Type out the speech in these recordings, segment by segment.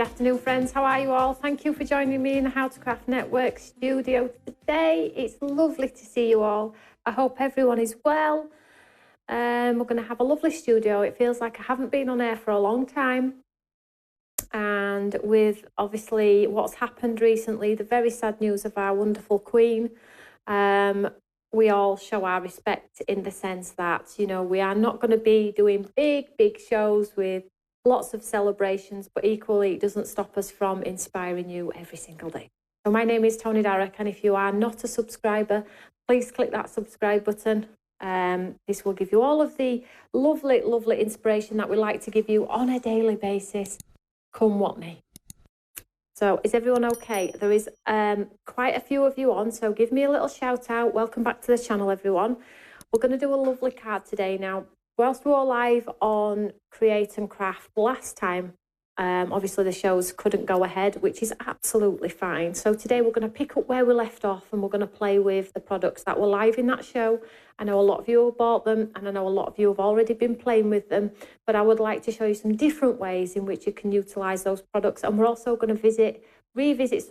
Good afternoon, friends. How are you all? Thank you for joining me in the How to Craft Network studio today. It's lovely to see you all. I hope everyone is well. We're going to have a lovely studio. It feels like I haven't been on air for a long time. And with obviously what's happened recently, the very sad news of our wonderful Queen, we all show our respect in the sense that, you know, we are not going to be doing big shows with lots of celebrations, but equally it doesn't stop us from inspiring you every single day. So my name is Tony Darroch, and if you are not a subscriber, please click that subscribe button. This will give you all of the lovely inspiration that we like to give you on a daily basis, come what may. So is everyone okay? There is quite a few of you on, so give me a little shout out. Welcome back to the channel, everyone. We're going to do a lovely card today. Now, whilst we were live on Create and Craft last time, obviously the shows couldn't go ahead, which is absolutely fine. So today we're going to pick up where we left off, and we're going to play with the products that were live in that show. I know a lot of you have bought them, and I know a lot of you have already been playing with them, but I would like to show you some different ways in which you can utilise those products. And we're also going to revisit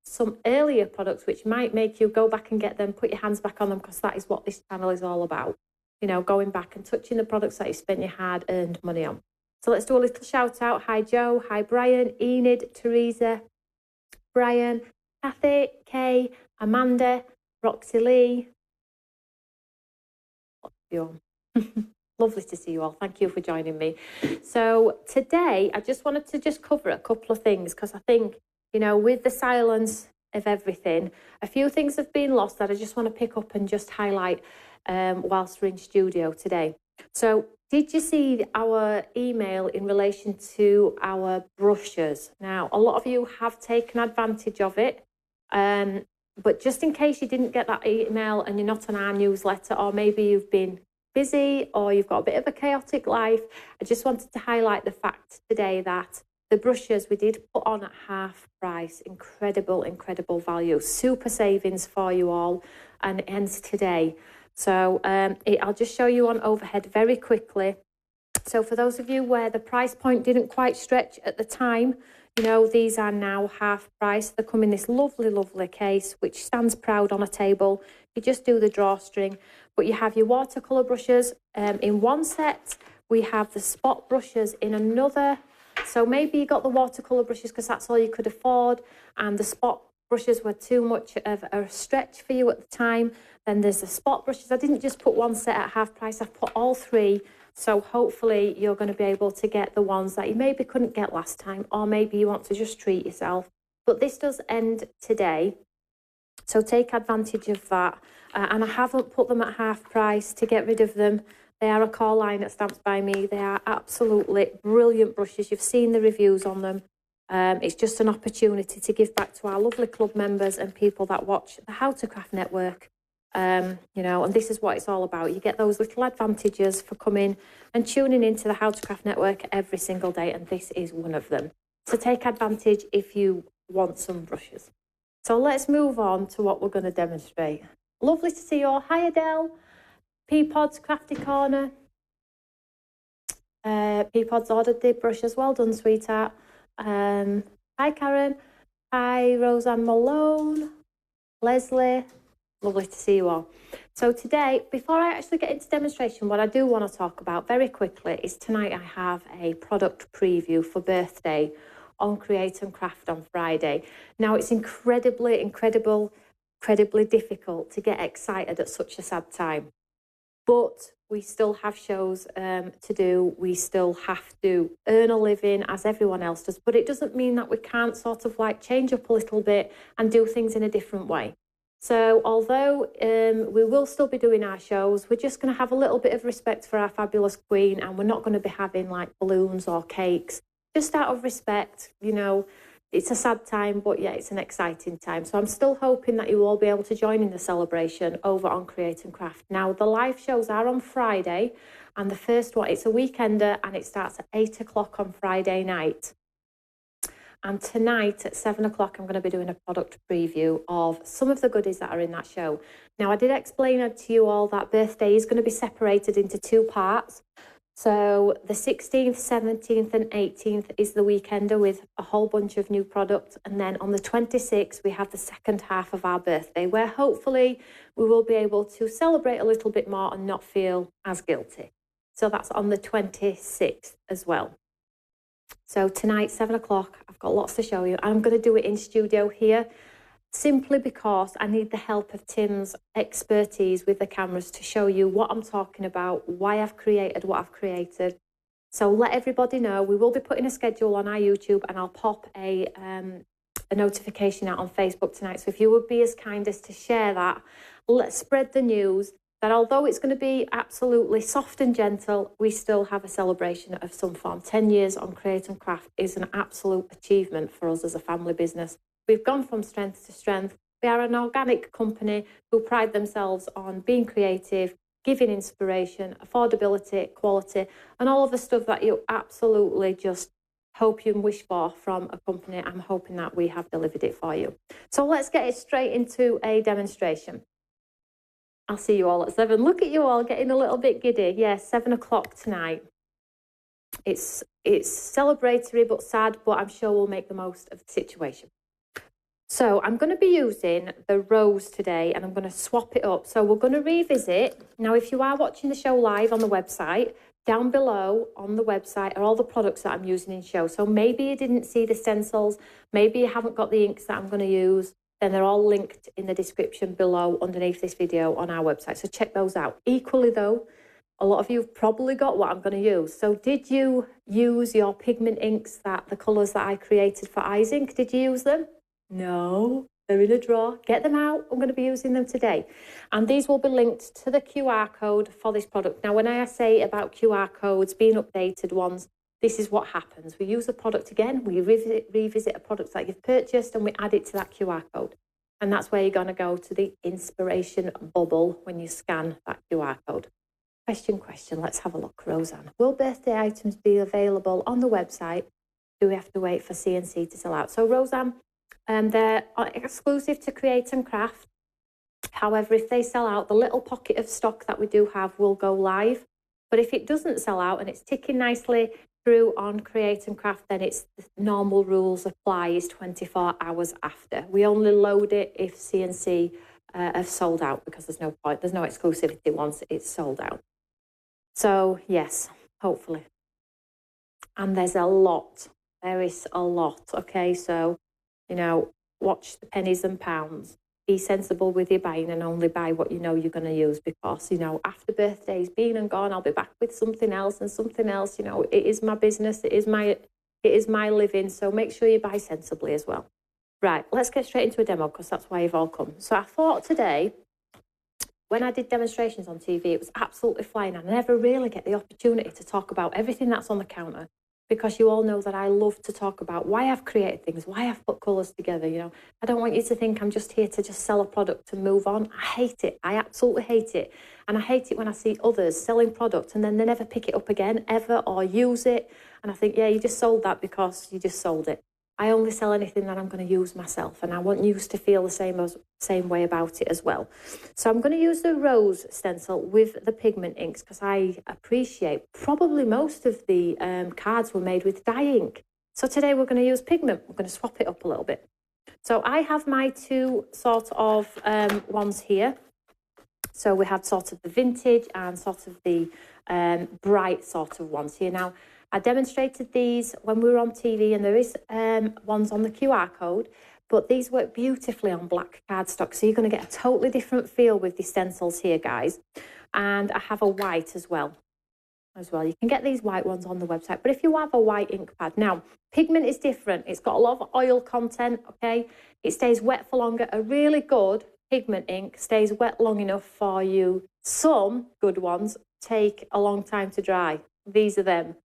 some earlier products, which might make you go back and get them, put your hands back on them, because that is what this channel is all about. You know, going back and touching the products that you spent your hard-earned money on. So let's do a little shout out. Hi Joe, hi Brian, Enid, Teresa, Brian, Kathy, Kay, Amanda, Roxy Lee. Lovely to see you all. Thank you for joining me. So today I just wanted to cover a couple of things, because I think, you know, with the silence of everything, a few things have been lost that I just want to pick up and just highlight whilst we're in studio today. So did you see our email in relation to our brushes? Now, a lot of you have taken advantage of it, but just in case you didn't get that email and you're not on our newsletter, or maybe you've been busy or you've got a bit of a chaotic life, I just wanted to highlight the fact today that the brushes we did put on at half price. Incredible value, super savings for you all, and it ends today. So I'll just show you on overhead very quickly. So for those of you where the price point didn't quite stretch at the time, you know, these are now half price. They come in this lovely case, which stands proud on a table. You just do the drawstring, but you have your watercolour brushes in one set. We have the spot brushes in another. So maybe you got the watercolour brushes because that's all you could afford, and the spot brushes were too much of a stretch for you at the time. Then there's the spot brushes. I didn't just put one set at half price, I've put all three. So hopefully you're going to be able to get the ones that you maybe couldn't get last time, or maybe you want to just treat yourself. But this does end today, so take advantage of that. And I haven't put them at half price to get rid of them. They are a core line at Stamps by Me. They are absolutely brilliant brushes. You've seen the reviews on them. It's just an opportunity to give back to our lovely club members and people that watch the How to Craft Network. You know, and this is what it's all about. You get those little advantages for coming and tuning into the How to Craft Network every single day, and this is one of them. So take advantage if you want some brushes. So let's move on to what we're going to demonstrate. Lovely to see you all. Hi Adele, Peapod's Crafty Corner. Peapod's ordered the brushes. Well done, sweetheart. Hi Karen. Hi Roseanne Malone. Leslie. Lovely to see you all. So today, before I actually get into demonstration, what I do want to talk about very quickly is tonight I have a product preview for birthday on Create and Craft on Friday. Now, it's incredibly difficult to get excited at such a sad time. But we still have shows to do. We still have to earn a living as everyone else does. But it doesn't mean that we can't sort of like change up a little bit and do things in a different way. So although we will still be doing our shows, we're just going to have a little bit of respect for our fabulous Queen, and we're not going to be having like balloons or cakes, just out of respect. You know, it's a sad time, but yeah, it's an exciting time. So I'm still hoping that you will all be able to join in the celebration over on Create and Craft. Now, the live shows are on Friday, and the first one, it's a weekender, and it starts at 8 o'clock on Friday night. And tonight at 7 o'clock, I'm going to be doing a product preview of some of the goodies that are in that show. Now, I did explain to you all that birthday is going to be separated into two parts. So the 16th, 17th and 18th is the weekender with a whole bunch of new products. And then on the 26th, we have the second half of our birthday, where hopefully we will be able to celebrate a little bit more and not feel as guilty. So that's on the 26th as well. So tonight, 7 o'clock, I've got lots to show you. I'm going to do it in studio here, simply because I need the help of Tim's expertise with the cameras to show you what I'm talking about, why I've created what I've created. So let everybody know. We will be putting a schedule on our YouTube, and I'll pop a notification out on Facebook tonight. So if you would be as kind as to share that, let's spread the news that although it's going to be absolutely soft and gentle, we still have a celebration of some form. 10 years on Create and Craft is an absolute achievement for us as a family business. We've gone from strength to strength. We are an organic company who pride themselves on being creative, giving inspiration, affordability, quality, and all of the stuff that you absolutely just hope you and wish for from a company. I'm hoping that we have delivered it for you. So let's get it straight into a demonstration. I'll see you all at 7. Look at you all getting a little bit giddy. Yes, 7 o'clock tonight. It's celebratory but sad, but I'm sure we'll make the most of the situation. So I'm going to be using the rose today, and I'm going to swap it up. So we're going to revisit. Now, if you are watching the show live on the website, down below on the website are all the products that I'm using in show. So maybe you didn't see the stencils, maybe you haven't got the inks that I'm going to use, then they're all linked in the description below underneath this video on our website. So check those out. Equally though, a lot of you have probably got what I'm going to use. So did you use your pigment inks, the colours that I created for Eyes Ink? Did you use them? No, they're in a drawer. Get them out. I'm going to be using them today. And these will be linked to the QR code for this product. Now, when I say about QR codes being updated ones, this is what happens. We use a product again, we revisit a product that you've purchased, and we add it to that QR code. And that's where you're going to go to the inspiration bubble when you scan that QR code. Question. Let's have a look, Roseanne. Will birthday items be available on the website? Do we have to wait for CNC to sell out? So, Roseanne, they're exclusive to Create and Craft. However, if they sell out, the little pocket of stock that we do have will go live. But if it doesn't sell out and it's ticking nicely through on Create and Craft, then it's the normal rules apply, is 24 hours after. We only load it if CNC have sold out, because there's no point, there's no exclusivity once it's sold out. So yes, hopefully. And there's a lot, there is a lot, okay? So, you know, watch the pennies and pounds. Be sensible with your buying and only buy what you know you're going to use, because, you know, after birthday's been and gone, I'll be back with something else and something else. You know, it is my business. It is my living. So make sure you buy sensibly as well. Right, let's get straight into a demo, because that's why you've all come. So I thought today, when I did demonstrations on TV, it was absolutely flying. I never really get the opportunity to talk about everything that's on the counter, because you all know that I love to talk about why I've created things, why I've put colours together. You know, I don't want you to think I'm just here to just sell a product and move on. I hate it. I absolutely hate it. And I hate it when I see others selling products and then they never pick it up again, ever, or use it. And I think, yeah, you just sold that because you just sold it. I only sell anything that I'm going to use myself, and I want you to feel the same way about it as well. So I'm going to use the rose stencil with the pigment inks, because I appreciate probably most of the cards were made with dye ink. So today we're going to use pigment. We're going to swap it up a little bit. So I have my two sort of ones here. So we have sort of the vintage and sort of the bright sort of ones here. Now, I demonstrated these when we were on TV, and there is ones on the QR code, but these work beautifully on black cardstock. So you're going to get a totally different feel with the stencils here, guys. And I have a white as well. You can get these white ones on the website, but if you have a white ink pad. Now, pigment is different. It's got a lot of oil content, okay? It stays wet for longer. A really good pigment ink stays wet long enough for you. Some good ones take a long time to dry. These are them.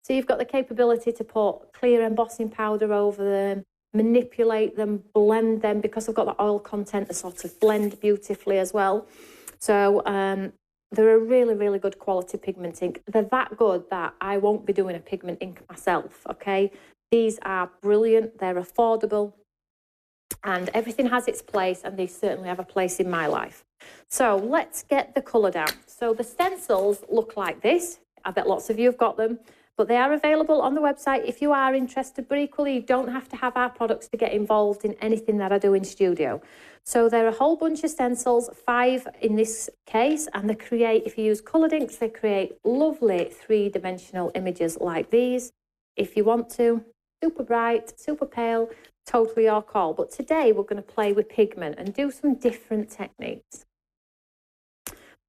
So you've got the capability to put clear embossing powder over them, manipulate them, blend them, because they've got the oil content to sort of blend beautifully as well. So they're a really, really good quality pigment ink. They're that good that I won't be doing a pigment ink myself, okay? These are brilliant, they're affordable, and everything has its place, and they certainly have a place in my life. So let's get the colour down. So the stencils look like this. I bet lots of you have got them, but they are available on the website if you are interested. But equally, you don't have to have our products to get involved in anything that I do in studio. So there are a whole bunch of stencils, 5 in this case, and they create, if you use coloured inks, they create lovely 3-dimensional images like these. If you want to, super bright, super pale, totally your call. But today we're going to play with pigment and do some different techniques.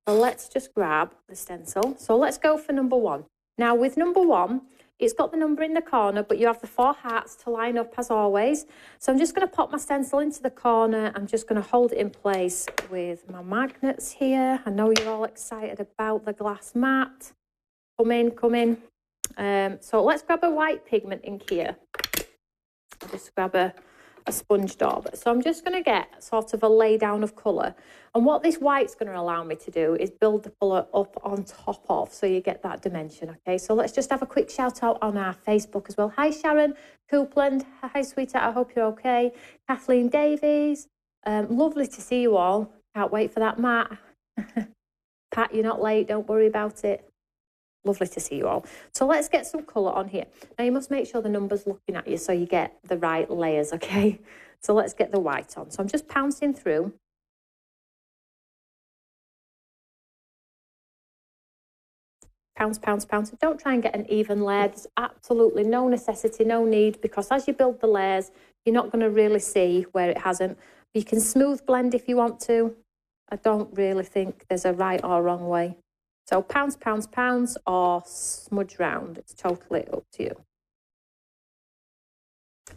So let's just grab the stencil. So let's go for number 1. Now with number 1, it's got the number in the corner, but you have the 4 hearts to line up as always. So I'm just going to pop my stencil into the corner. I'm just going to hold it in place with my magnets here. I know you're all excited about the glass mat. Come in, come in. So let's grab a white pigment ink here. I'll just grab a sponge dauber. So I'm just going to get sort of a lay down of colour. And what this white's going to allow me to do is build the colour up on top of, so you get that dimension, okay? So let's just have a quick shout out on our Facebook as well. Hi, Sharon Coupland. Hi, sweetheart. I hope you're okay. Kathleen Davies. Lovely to see you all. Can't wait for that mat. Pat, you're not late. Don't worry about it. Lovely to see you all. So let's get some colour on here. Now you must make sure the number's looking at you so you get the right layers, okay? So let's get the white on. So I'm just pouncing through. Pounce, pounce, pounce. Don't try and get an even layer. There's absolutely no necessity, no need, because as you build the layers, you're not going to really see where it hasn't. You can smooth blend if you want to. I don't really think there's a right or wrong way. So pounce, pounce, pounce, or smudge round. It's totally up to you.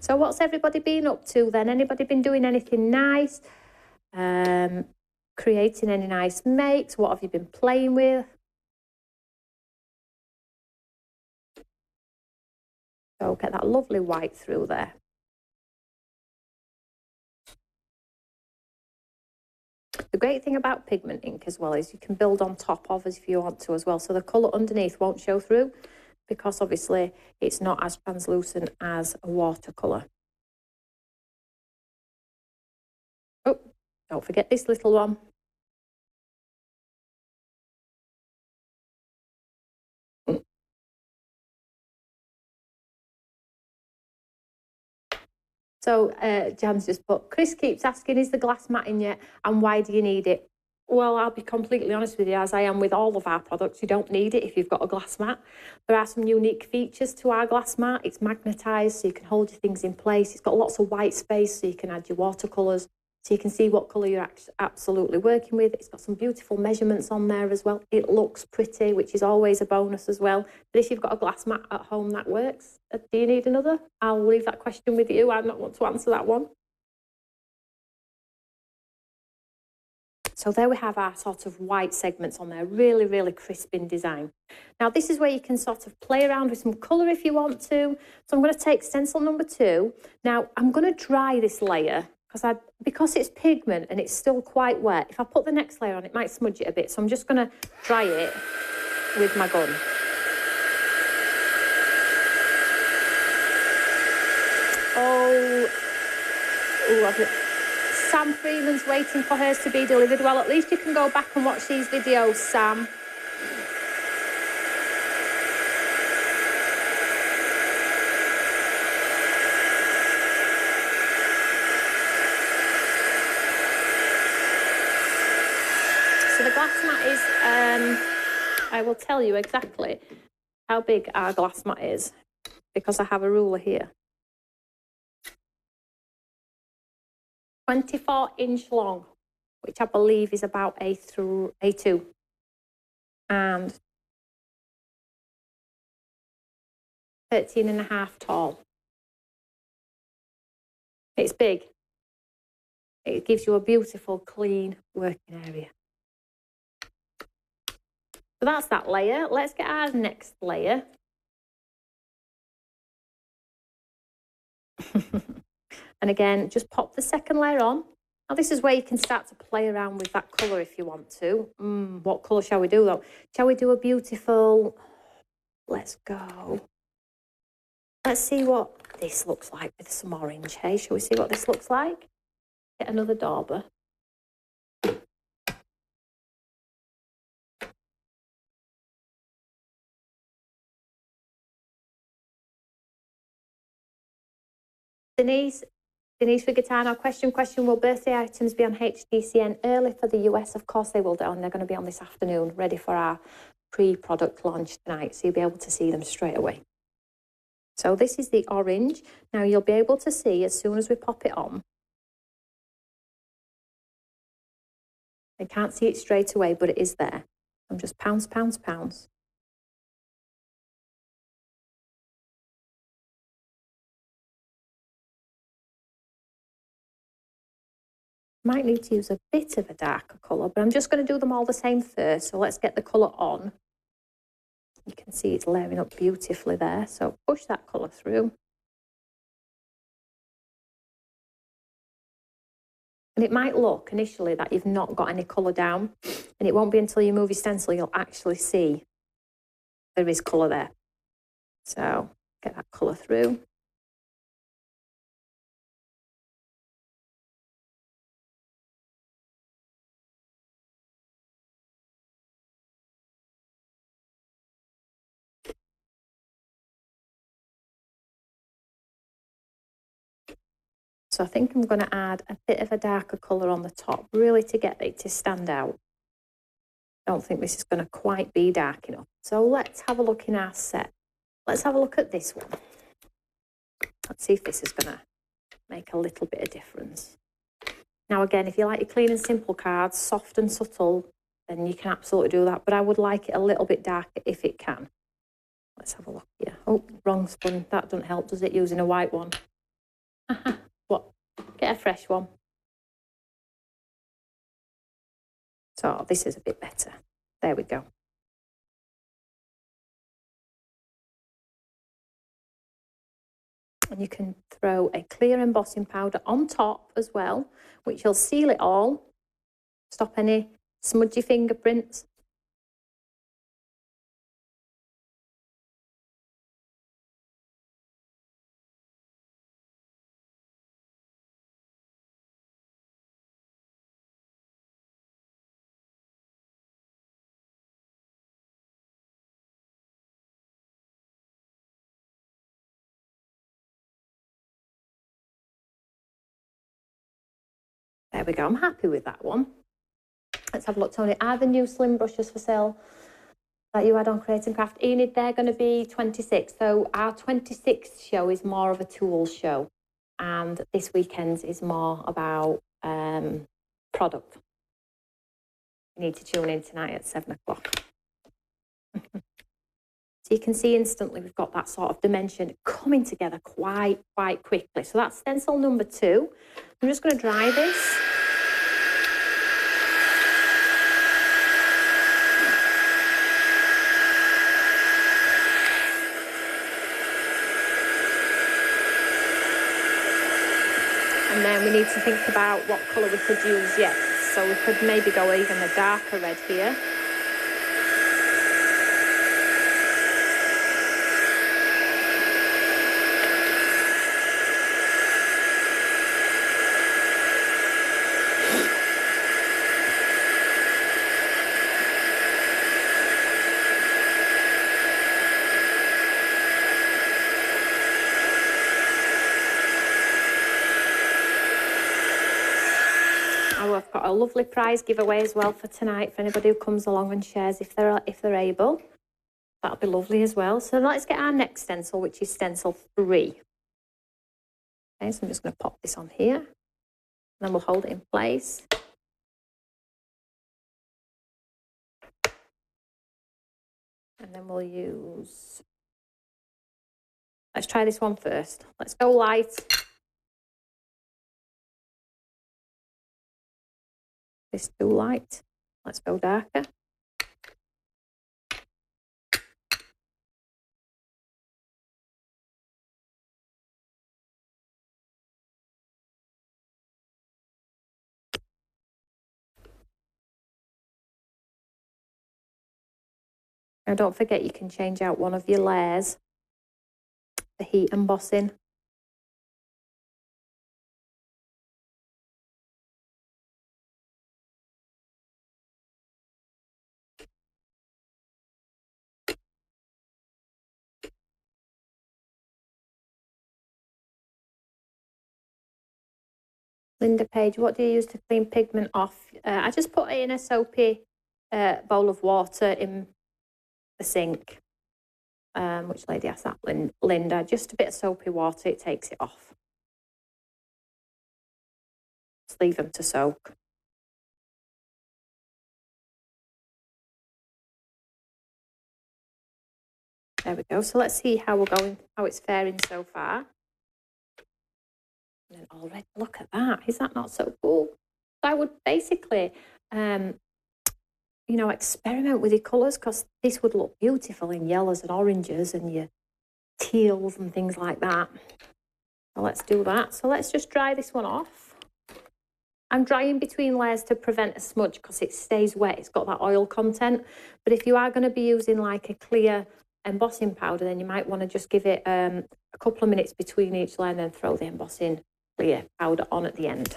So what's everybody been up to then? Anybody been doing anything nice? Creating any nice makes? What have you been playing with? So get that lovely white through there. The great thing about pigment ink as well is you can build on top of as if you want to as well. So the colour underneath won't show through because obviously it's not as translucent as a watercolour. Oh, don't forget this little one. So Jan's just put, Chris keeps asking, is the glass mat in yet? And why do you need it? Well, I'll be completely honest with you, as I am with all of our products, you don't need it if you've got a glass mat. There are some unique features to our glass mat. It's magnetised, so you can hold your things in place. It's got lots of white space, so you can add your watercolours, so you can see what colour you're absolutely working with. It's got some beautiful measurements on there as well. It looks pretty, which is always a bonus as well. But if you've got a glass mat at home, that works. Do you need another? I'll leave that question with you. I don't want to answer that one. So there we have our sort of white segments on there, really, really crisp in design. Now this is where you can sort of play around with some colour if you want to. So I'm going to take stencil number 2. Now I'm going to dry this layer because it's pigment and it's still quite wet. If I put the next layer on, it might smudge it a bit. So I'm just going to dry it with my gun. Sam Freeman's waiting for hers to be delivered. Well, at least you can go back and watch these videos, Sam. So the glass mat is, I will tell you exactly how big our glass mat is because I have a ruler here. 24-inch long, which I believe is about A2, and 13.5 tall. It's big. It gives you a beautiful, clean working area. So that's that layer. Let's get our next layer. And again, just pop the second layer on. Now this is where you can start to play around with that colour if you want to. What colour shall we do though? Shall we do a beautiful, let's go. Let's see what this looks like with some orange, hey? Shall we see what this looks like? Get another dauber. Denise for guitar now. Question. Will birthday items be on HDCN early for the US? Of course they will, and they're going to be on this afternoon, ready for our pre-product launch tonight. So you'll be able to see them straight away. So this is the orange. Now you'll be able to see as soon as we pop it on. I can't see it straight away, but it is there. I'm just pounce. Might need to use a bit of a darker colour, but I'm just going to do them all the same first. So let's get the colour on. You can see it's layering up beautifully there. So push that colour through. And it might look initially that you've not got any colour down, and it won't be until you move your stencil you'll actually see there is colour there. So get that colour through. So I think I'm going to add a bit of a darker colour on the top, really to get it to stand out. I don't think this is going to quite be dark enough. So let's have a look in our set. Let's have a look at this one. Let's see if this is going to make a little bit of difference. Now again, if you like your clean and simple cards, soft and subtle, then you can absolutely do that. But I would like it a little bit darker if it can. Let's have a look here. Oh, wrong spun. That doesn't help, does it, using a white one? What? Get a fresh one. So this is a bit better. There we go. And you can throw a clear embossing powder on top as well, which will seal it all, stop any smudgy fingerprints. There we go. I'm happy with that one. Let's have a look, Tony. Are the new slim brushes for sale that you had on Create and Craft? Enid, they're going to be 26. So our 26th show is more of a tools show. And this weekend's is more about product. You need to tune in tonight at 7 o'clock. So you can see instantly we've got that sort of dimension coming together quite quickly. So that's stencil number 2. I'm just going to dry this. And then we need to think about what colour we could use yet. So we could maybe go even a darker red here. I've got a lovely prize giveaway as well for tonight for anybody who comes along and shares if they're able. That'll be lovely as well. So let's get our next stencil, which is stencil 3. Okay, so I'm just going to pop this on here. And then we'll hold it in place. And then we'll use... Let's try this one first. Let's go light. This too light. Let's go darker. Now don't forget you can change out one of your layers for heat embossing. Linda Page, what do you use to clean pigment off? I just put it in a soapy bowl of water in the sink. Which lady asked that? Linda. Just a bit of soapy water, it takes it off. Just leave them to soak. There we go. So let's see how we're going, how it's faring so far. And then already, look at that. Is that not so cool? I would basically, you know, experiment with your colours, because this would look beautiful in yellows and oranges and your teals and things like that. So let's do that. So let's just dry this one off. I'm drying between layers to prevent a smudge because it stays wet. It's got that oil content. But if you are going to be using like a clear embossing powder, then you might want to just give it a couple of minutes between each layer and then throw the embossing clear powder on at the end.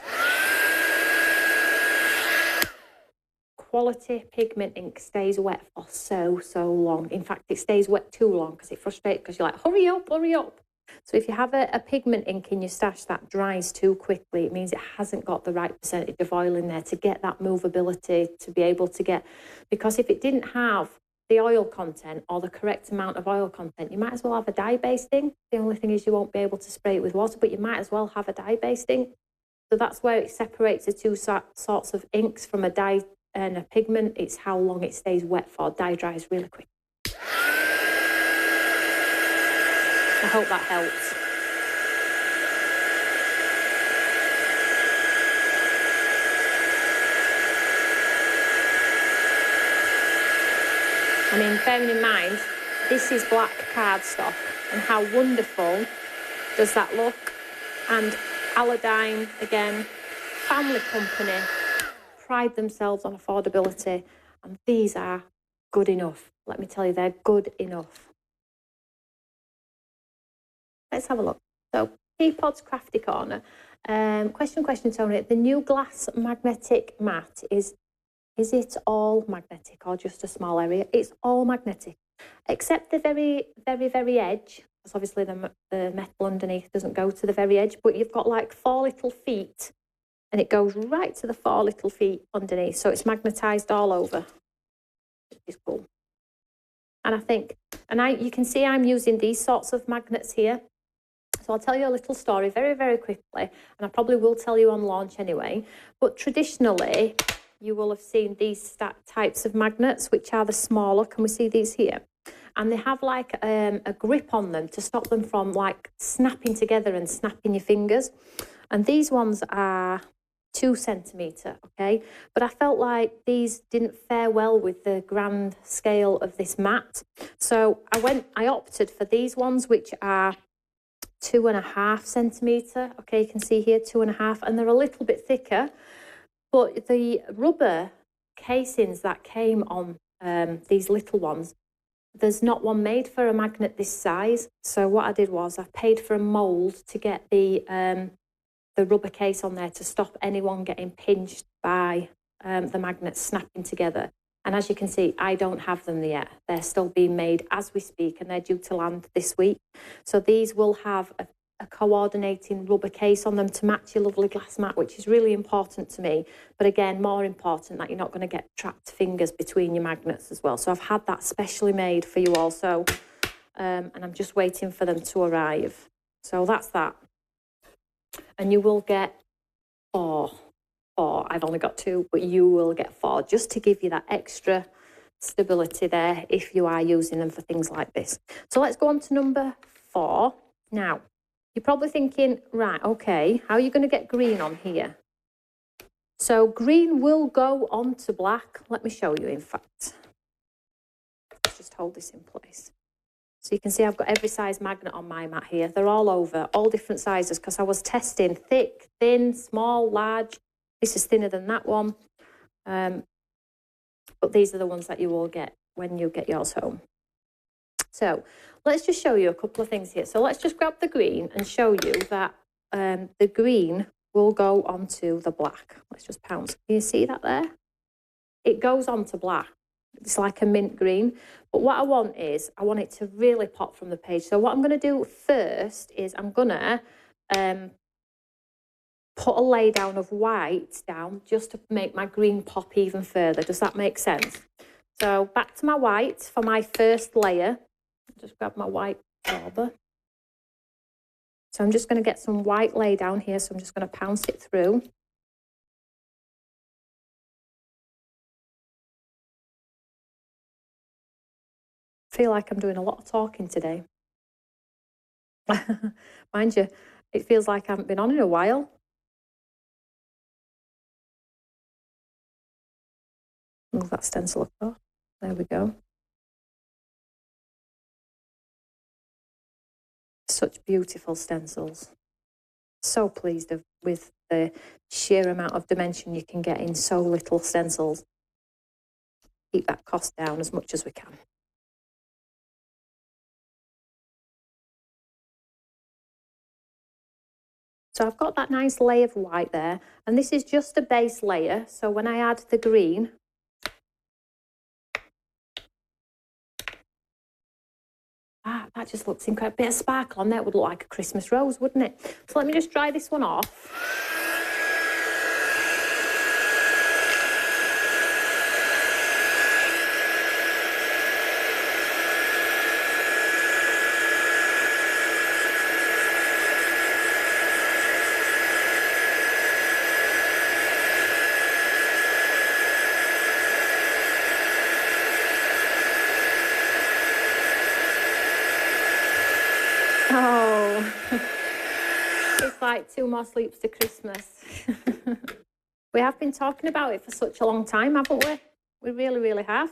Quality pigment ink stays wet for so long. In fact, it stays wet too long because it frustrates, because you're like, hurry up, hurry up. So if you have a pigment ink in your stash that dries too quickly, it means it hasn't got the right percentage of oil in there to get that movability, to be able to get, because if it didn't have the oil content or the correct amount of oil content, you might as well have a dye basting. The only thing is you won't be able to spray it with water, but you might as well have a dye basting. So that's where it separates the two sorts of inks from a dye and a pigment. It's how long it stays wet for. Dye dries really quick. I hope that helps. I mean, bearing in mind, this is black cardstock, and how wonderful does that look? And Aladdin, again, family company, pride themselves on affordability, and these are good enough. Let me tell you, they're good enough. Let's have a look. So, Teapot's Crafty Corner. Question, Tony. The new glass magnetic mat, is it all magnetic or just a small area? It's all magnetic, except the very edge, because obviously the metal underneath doesn't go to the very edge, but you've got like 4 little feet, and it goes right to the 4 little feet underneath. So it's magnetised all over, which is cool. And I think, you can see I'm using these sorts of magnets here. So I'll tell you a little story very quickly, and I probably will tell you on launch anyway. But traditionally, you will have seen these types of magnets, which are the smaller. Can we see these here? And they have like a grip on them to stop them from like snapping together and snapping your fingers. And these ones are 2 centimetre, okay? But I felt like these didn't fare well with the grand scale of this mat. So I opted for these ones, which are 2.5 centimetre. Okay, you can see here 2.5, and they're a little bit thicker. But the rubber casings that came on these little ones, there's not one made for a magnet this size. So what I did was I paid for a mould to get the rubber case on there to stop anyone getting pinched by the magnets snapping together. And as you can see, I don't have them yet. They're still being made as we speak, and they're due to land this week. So these will have a coordinating rubber case on them to match your lovely glass mat, which is really important to me. But again, more important that you're not going to get trapped fingers between your magnets as well. So I've had that specially made for you also, and I'm just waiting for them to arrive. So that's that. And you will get 4. I've only got 2, but you will get 4, just to give you that extra stability there if you are using them for things like this. So let's go on to number 4. Now, you're probably thinking, right, okay, how are you going to get green on here? So green will go on to black. Let me show you, in fact. Let's just hold this in place. So you can see I've got every size magnet on my mat here. They're all over, all different sizes, because I was testing thick, thin, small, large. This is thinner than that one. But these are the ones that you will get when you get yours home. So let's just show you a couple of things here. So let's just grab the green and show you that the green will go onto the black. Let's just pounce. Can you see that there? It goes onto black. It's like a mint green. But what I want is, I want it to really pop from the page. So what I'm going to do first is I'm going to put a layer down of white down just to make my green pop even further. Does that make sense? So back to my white for my first layer. Just grab my white dauber. So I'm just going to get some white lay down here. So I'm just going to pounce it through. I feel like I'm doing a lot of talking today. Mind you, it feels like I haven't been on in a while. Move that stencil across. There we go. Such beautiful stencils. So pleased with the sheer amount of dimension you can get in so little stencils. Keep that cost down as much as we can. So I've got that nice layer of white there, and this is just a base layer. So when I add the green, that just looks incredible. A bit of sparkle on there would look like a Christmas rose, wouldn't it? So let me just dry this one off. Oh, it's like 2 more sleeps to Christmas. We have been talking about it for such a long time, haven't we? We really, really have.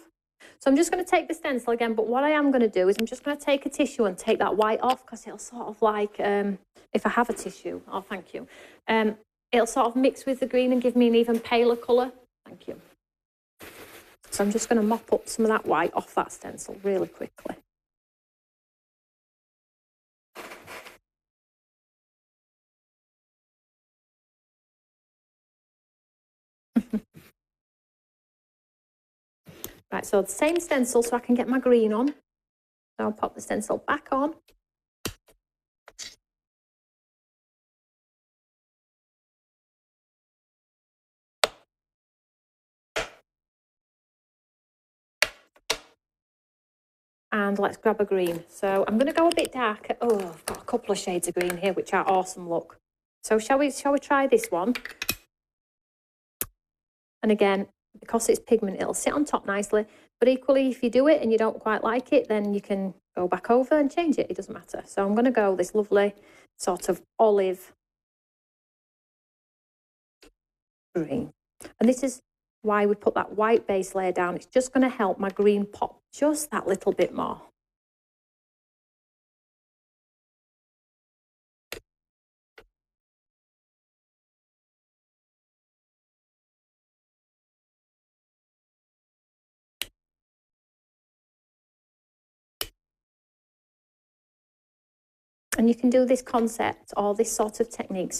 So I'm just going to take the stencil again, but what I am going to do is I'm just going to take a tissue and take that white off, because it'll sort of like, if I have a tissue, oh, thank you. It'll sort of mix with the green and give me an even paler colour. Thank you. So I'm just going to mop up some of that white off that stencil really quickly. Right, so the same stencil so I can get my green on. So I'll pop the stencil back on. And let's grab a green. So I'm going to go a bit darker. Oh, I've got a couple of shades of green here, which are awesome look. So shall we try this one? And again, because it's pigment, it'll sit on top nicely. But equally, if you do it and you don't quite like it, then you can go back over and change it. It doesn't matter. So I'm going to go this lovely sort of olive green. And this is why we put that white base layer down. It's just going to help my green pop just that little bit more. And you can do this concept or this sort of technique,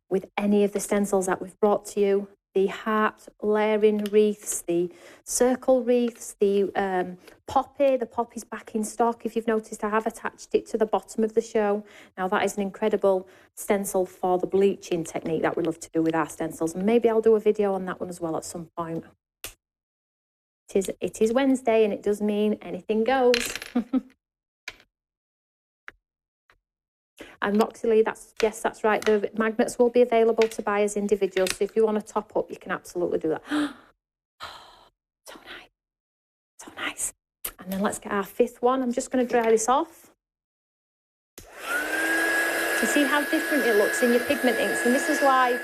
with any of the stencils that we've brought to you. The heart layering wreaths, the circle wreaths, the poppy's back in stock. If you've noticed, I have attached it to the bottom of the show. Now that is an incredible stencil for the bleaching technique that we love to do with our stencils. And maybe I'll do a video on that one as well at some point. It is Wednesday, and it does mean anything goes. And Roxy Lee, yes, that's right. The magnets will be available to buy as individuals. So if you want to top up, you can absolutely do that. So nice. So nice. And then let's get our fifth one. I'm just going to dry this off. You see how different it looks in your pigment inks. And this is why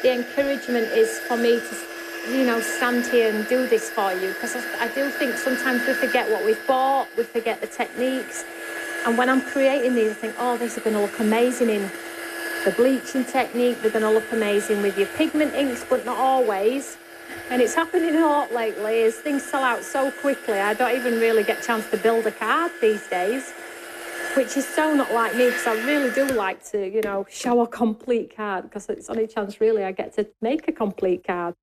the encouragement is for me to, stand here and do this for you. Because I do think sometimes we forget what we've bought. We forget the techniques. And when I'm creating these, I think, oh, these are going to look amazing in the bleaching technique. They're going to look amazing with your pigment inks, but not always. And it's happening a lot lately as things sell out so quickly. I don't even really get a chance to build a card these days, which is so not like me, because I really do like to, show a complete card, because it's only chance really I get to make a complete card.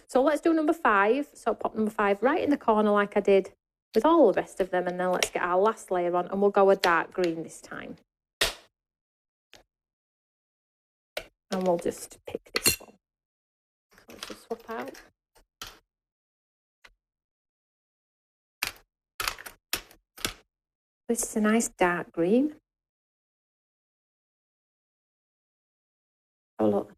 So let's do number 5. So pop number 5 right in the corner like I did with all the rest of them, and then let's get our last layer on, and we'll go a dark green this time. And we'll just pick this one. Let's just swap out. This is a nice dark green. Oh, look.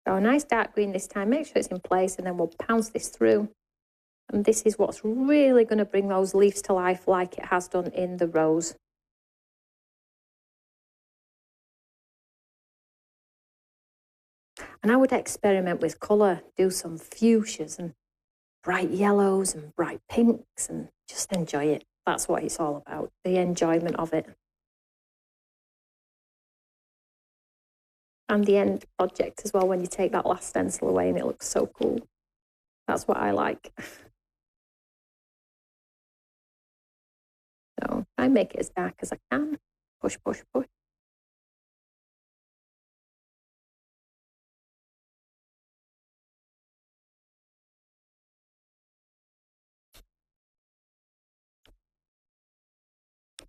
So a nice dark green this time. Make sure it's in place, and then we'll pounce this through. And this is what's really going to bring those leaves to life like it has done in the rose. And I would experiment with colour, do some fuchsias and bright yellows and bright pinks, and just enjoy it. That's what it's all about, the enjoyment of it. And the end project as well, when you take that last stencil away and it looks so cool. That's what I like. So I make it as dark as I can. Push, push, push.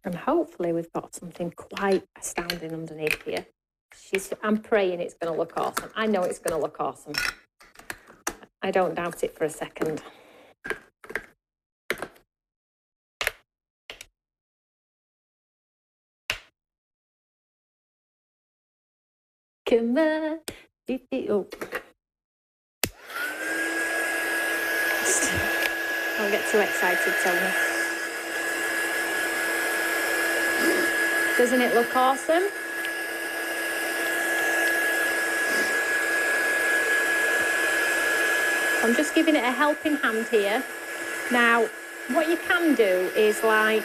And hopefully we've got something quite astounding underneath here. I'm praying it's going to look awesome. I know it's going to look awesome. I don't doubt it for a second. Come on. Oh. Don't get too excited, Tony. Doesn't it look awesome? I'm just giving it a helping hand here. Now, what you can do is like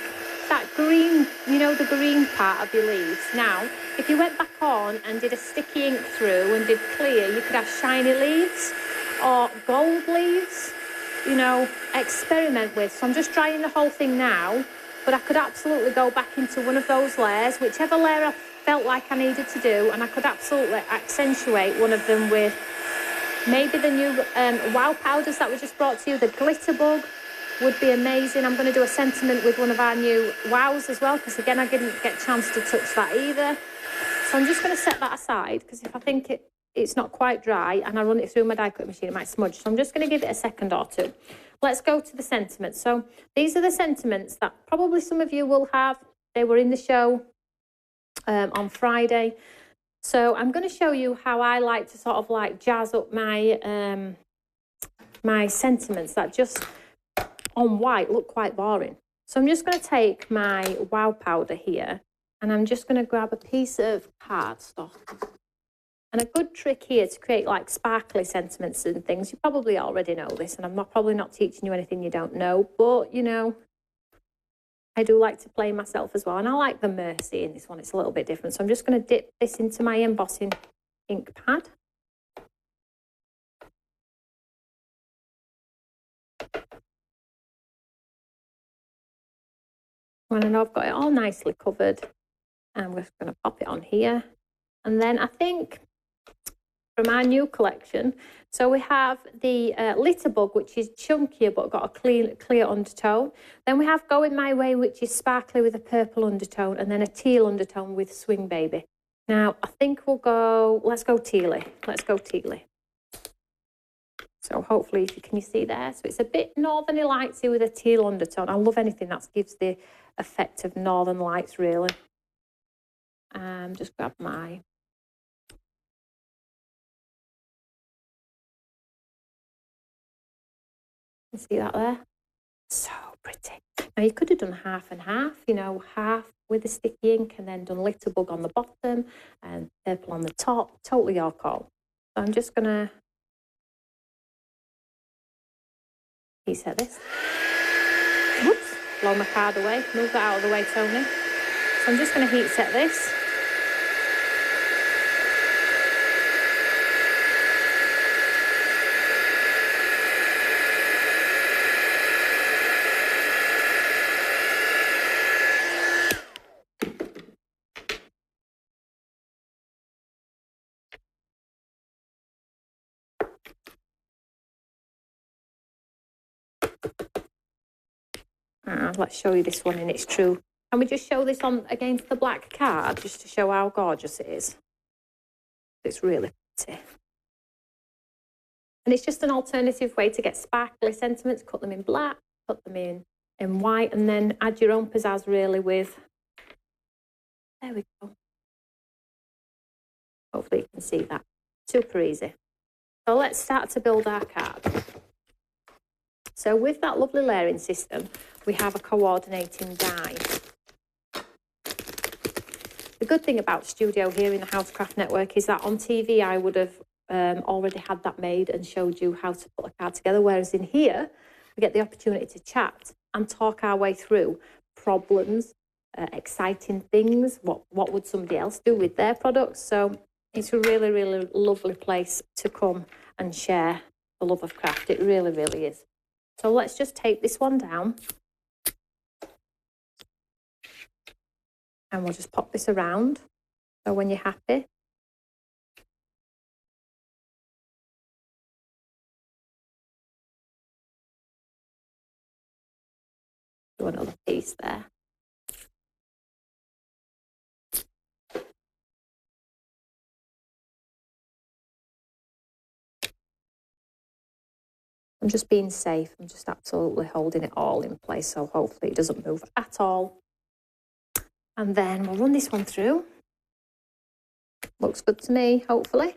that green, you know, the green part of your leaves. Now, if you went back on and did a sticky ink through and did clear, you could have shiny leaves or gold leaves, you know, experiment with. So I'm just trying the whole thing now, but I could absolutely go back into one of those layers, whichever layer I felt like I needed to do, and I could absolutely accentuate one of them with maybe the new wow powders that we just brought to you. The glitter bug would be amazing. I'm going to do a sentiment with one of our new wows as well, because again, I didn't get a chance to touch that either. So I'm just going to set that aside, because if I think it's not quite dry and I run it through my die cut machine, it might smudge. So I'm just going to give it a second or two. Let's go to the sentiments. So these are the sentiments that probably some of you will have. They were in the show on Friday. So I'm going to show you how I like to sort of like jazz up my my sentiments that just on white look quite boring. So I'm just going to take my wow powder here, and I'm just going to grab a piece of cardstock. And a good trick here to create like sparkly sentiments and things, you probably already know this, and I'm probably not teaching you anything you don't know, but you know, I do like to play myself as well. And I like the Mercy in this one, it's a little bit different. So I'm just going to dip this into my embossing ink pad. When I know I've got it all nicely covered, I'm just going to pop it on here. And then I think from our new collection, so we have the Litter Bug, which is chunkier but got a clear undertone. Then we have Going My Way, which is sparkly with a purple undertone, and then a teal undertone with Swing Baby. Now, I think we'll go, let's go tealy. Let's go tealy. So hopefully, can you see there? So it's a bit Northerny Lightsy with a teal undertone. I love anything that gives the effect of Northern Lights, really. Just grab my... You see that there? So pretty. Now you could have done half and half, you know, half with the sticky ink and then done Litter Bug on the bottom and purple on the top. Totally your call. So I'm just gonna heat set this. Whoops, blow my card away. Move that out of the way, Tony. So I'm just gonna heat set this. Let's show you this one in its true Can we just show this on against the black card, just to show how gorgeous it is? It's really pretty. And it's just an alternative way to get sparkly sentiments. Cut them in black, cut them in white, and then add your own pizzazz really with... There we go. Hopefully you can see that. Super easy. So let's start to build our card. So with that lovely layering system, we have a coordinating die. The good thing about Studio here in the Housecraft Network is that on TV I would have already had that made and showed you how to put a card together, whereas in here we get the opportunity to chat and talk our way through problems, exciting things, what would somebody else do with their products. So it's a really, really lovely place to come and share the love of craft. It really, really is. So let's just take this one down. And we'll just pop this around. So when you're happy, do another piece there. I'm just being safe. I'm just absolutely holding it all in place, so hopefully it doesn't move at all. And then we'll run this one through. Looks good to me, hopefully.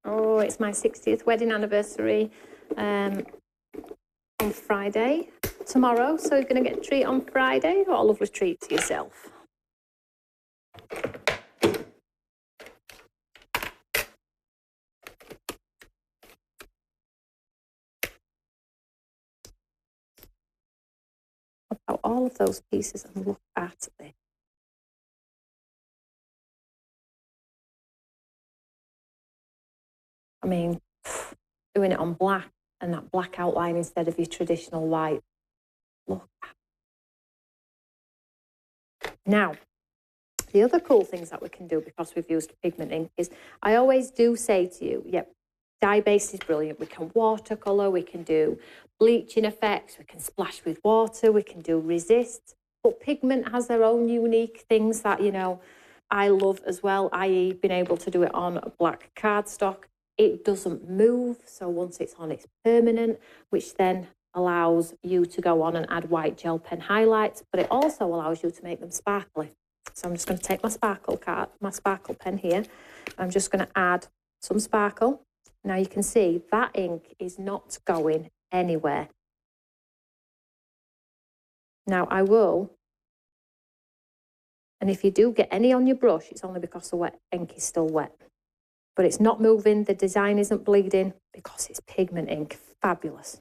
Oh, it's my 60th wedding anniversary on Friday, tomorrow. So you're going to get a treat on Friday. What a lovely treat to yourself. About all of those pieces and look at this. I mean, doing it on black and that black outline instead of your traditional white. Look. Now, the other cool things that we can do because we've used pigment ink is I always do say to you, yep, dye base is brilliant. We can watercolour, we can do bleaching effects, we can splash with water, we can do resist. But pigment has their own unique things that, you know, I love as well, i.e. being able to do it on a black cardstock. It doesn't move, so once it's on, it's permanent, which then allows you to go on and add white gel pen highlights, but it also allows you to make them sparkly. So I'm just going to take my sparkle pen here. I'm just going to add some sparkle. Now you can see that ink is not going anywhere. Now I will, and if you do get any on your brush, it's only because the wet ink is still wet. But it's not moving, the design isn't bleeding because it's pigment ink. Fabulous.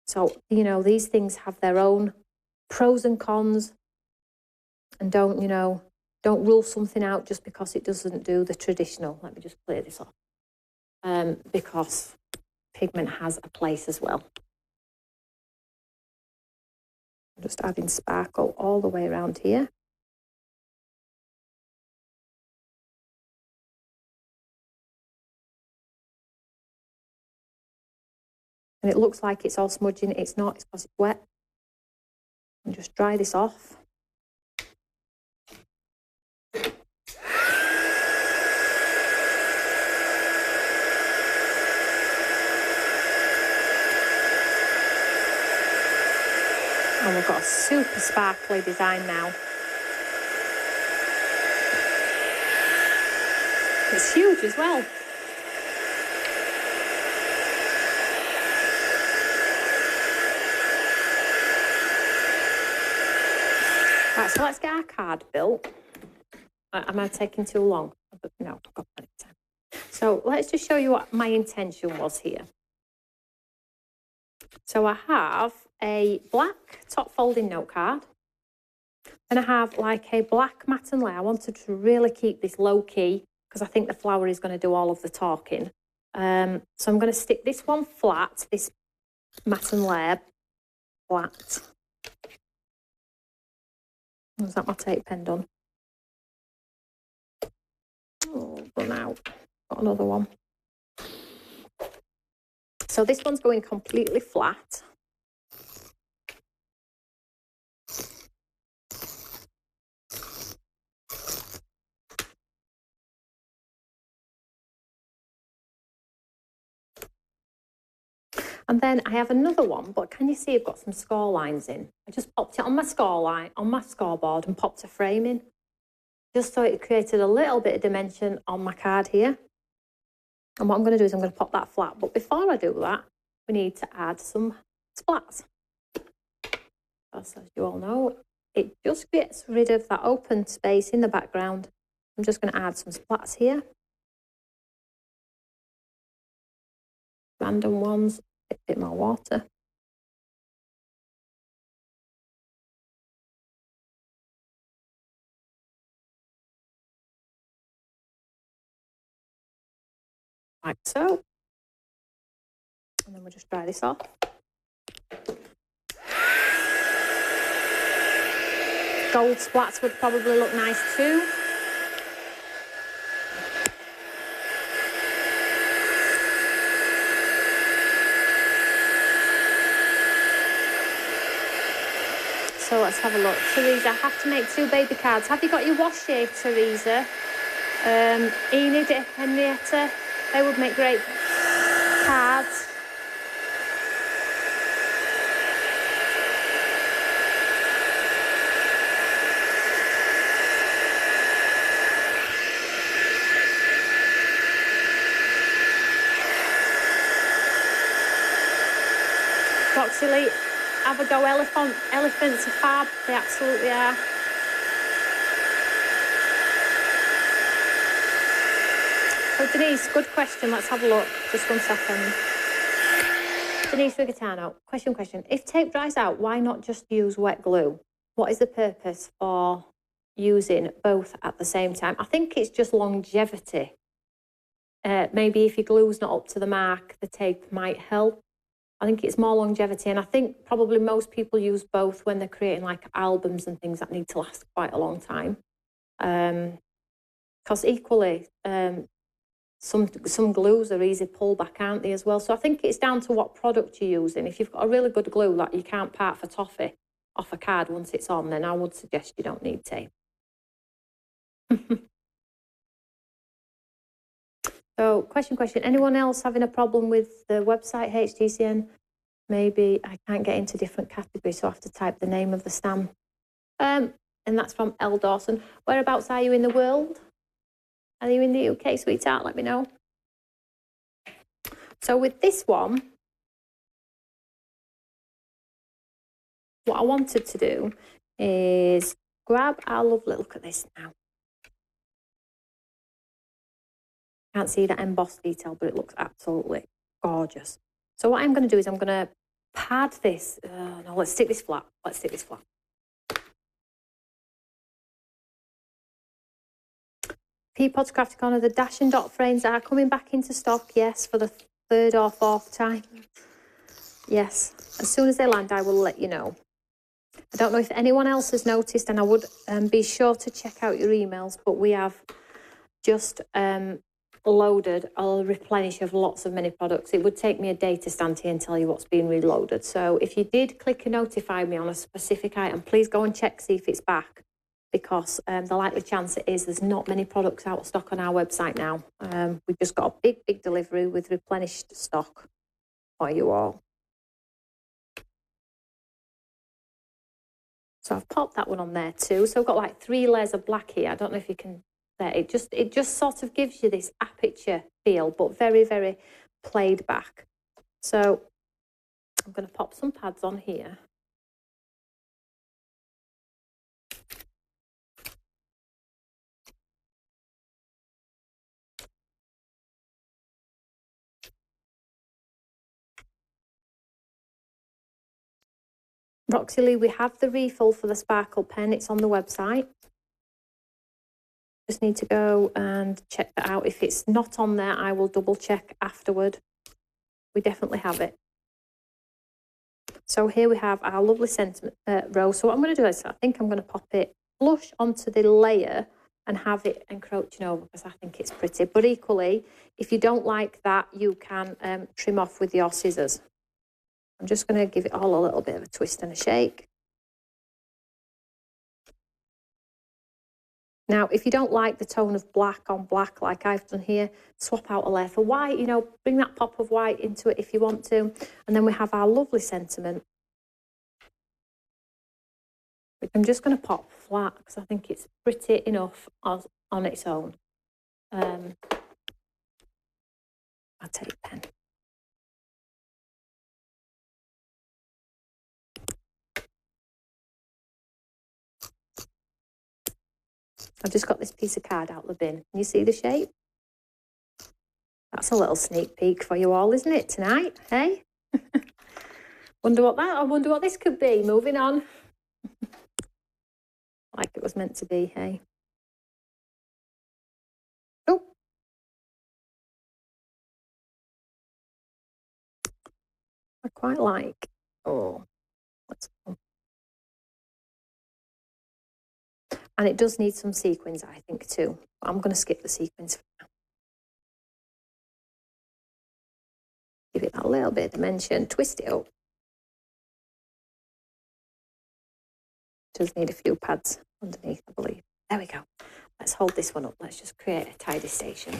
So, you know, these things have their own pros and cons, and don't, you know, don't rule something out just because it doesn't do the traditional. Let me just clear this off. Because pigment has a place as well. I'm just adding sparkle all the way around here. And it looks like it's all smudging. It's not, it's because it's wet. And just dry this off. And we've got a super sparkly design now. It's huge as well. Right, so let's get our card built. Am I taking too long? No, I've got plenty of time. So let's just show you what my intention was here. So I have a black top folding note card, and I have like a black matte and layer. I wanted to really keep this low key because I think the flower is going to do all of the talking. So I'm going to stick this one flat, this matte and layer flat. Was that my tape pen done? Oh, run out. Got another one. So this one's going completely flat. And then I have another one, but can you see I've got some score lines in? I just popped it on my scoreboard and popped a frame in, just so it created a little bit of dimension on my card here. And what I'm going to do is I'm going to pop that flat. But before I do that, we need to add some splats. As you all know, it just gets rid of that open space in the background. I'm just going to add some splats here. Random ones, a bit more water. Like so. And then we'll just dry this off. Gold splats would probably look nice too. So let's have a look. Teresa, I have to make 2 baby cards. Have you got your wash shade, Teresa? Enid, Henrietta, they would make great cards. Roxy, have a go. Elephants are fab. They absolutely are. So Denise, good question. Let's have a look. Just 1 second. Denise Rigatano, question. If tape dries out, why not just use wet glue? What is the purpose for using both at the same time? I think it's just longevity. Maybe if your glue's not up to the mark, the tape might help. I think it's more longevity, and I think probably most people use both when they're creating like albums and things that need to last quite a long time. Because equally, some glues are easy pull back, aren't they, as well? So I think it's down to what product you're using. If you've got a really good glue that you can't part for toffee off a card once it's on, then I would suggest you don't need tape. So question. Anyone else having a problem with the website HTCN? Maybe I can't get into different categories, so I have to type the name of the stamp. And that's from L. Dawson. Whereabouts are you in the world? Are you in the UK, sweetheart? Let me know. So with this one, what I wanted to do is grab our lovely, look at this now. Can't see that embossed detail, but it looks absolutely gorgeous. So what I'm going to do is I'm going to pad this. No, let's stick this flat. Peapods Crafty Corner, the dash and dot frames are coming back into stock, yes, for the 3rd or 4th time. Yes, as soon as they land, I will let you know. I don't know if anyone else has noticed, and I would be sure to check out your emails, but we have just loaded a replenish of lots of mini products. It would take me a day to stand here and tell you what's being reloaded. So if you did click and notify me on a specific item, please go and check, see if it's back, because the likely chance it is there's not many products out of stock on our website now. We've just got a big delivery with replenished stock for you all. So I've popped that one on there too. So I've got like 3 layers of black here. I don't know if you can, there. It just sort of gives you this aperture feel, but very, very played back. So I'm going to pop some pads on here. Roxy Lee, we have the refill for the sparkle pen. It's on the website. Just need to go and check that out. If it's not on there, I will double check afterward. We definitely have it. So here we have our lovely sentiment row. So what I'm going to do is I think I'm going to pop it flush onto the layer and have it encroaching over because I think it's pretty. But equally, if you don't like that, you can trim off with your scissors. I'm just going to give it all a little bit of a twist and a shake. Now, if you don't like the tone of black on black like I've done here, swap out a layer for white, you know, bring that pop of white into it if you want to. And then we have our lovely sentiment, which I'm just going to pop flat because I think it's pretty enough on its own. I'll take a pen. I've just got this piece of card out of the bin. Can you see the shape? That's a little sneak peek for you all, isn't it, tonight? Hey? I wonder what this could be. Moving on. Like it was meant to be, hey? Oh. I quite like. Oh. Let's go. And it does need some sequins, I think, too. But I'm going to skip the sequins for now. Give it that little bit of dimension. Twist it up. Does need a few pads underneath, I believe. There we go. Let's hold this one up. Let's just create a tidy station.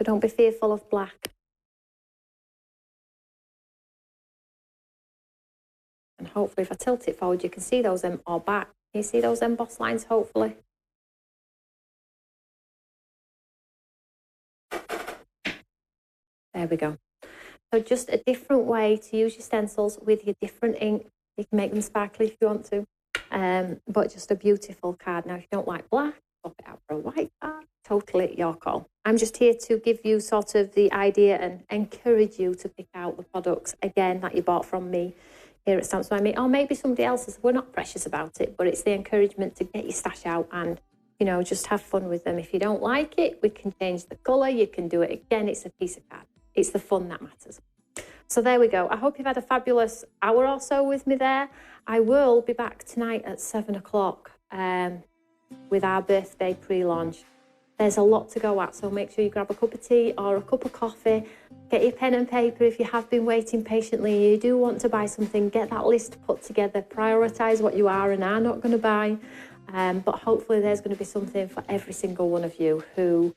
So don't be fearful of black. And hopefully if I tilt it forward, you can see those, or back. Can you see those embossed lines, hopefully? There we go. So just a different way to use your stencils with your different ink. You can make them sparkly if you want to, but just a beautiful card. Now, if you don't like black, swap it out for a white card. Totally your call. I'm just here to give you sort of the idea and encourage you to pick out the products, again, that you bought from me here at Stamps by Me, or maybe somebody else's. We're not precious about it, but it's the encouragement to get your stash out and, you know, just have fun with them. If you don't like it, we can change the colour. You can do it again. It's a piece of card. It's the fun that matters. So there we go. I hope you've had a fabulous hour or so with me there. I will be back tonight at 7 o'clock with our birthday pre-launch. There's a lot to go at, so make sure you grab a cup of tea or a cup of coffee. Get your pen and paper if you have been waiting patiently. You do want to buy something, get that list put together. Prioritise what you are and are not going to buy. But hopefully there's going to be something for every single one of you who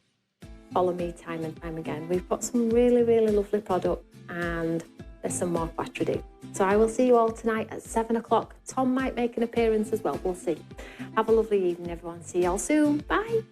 follow me time and time again. We've got some really, really lovely products and there's some more quattro. So I will see you all tonight at 7 o'clock. Tom might make an appearance as well. We'll see. Have a lovely evening, everyone. See you all soon. Bye.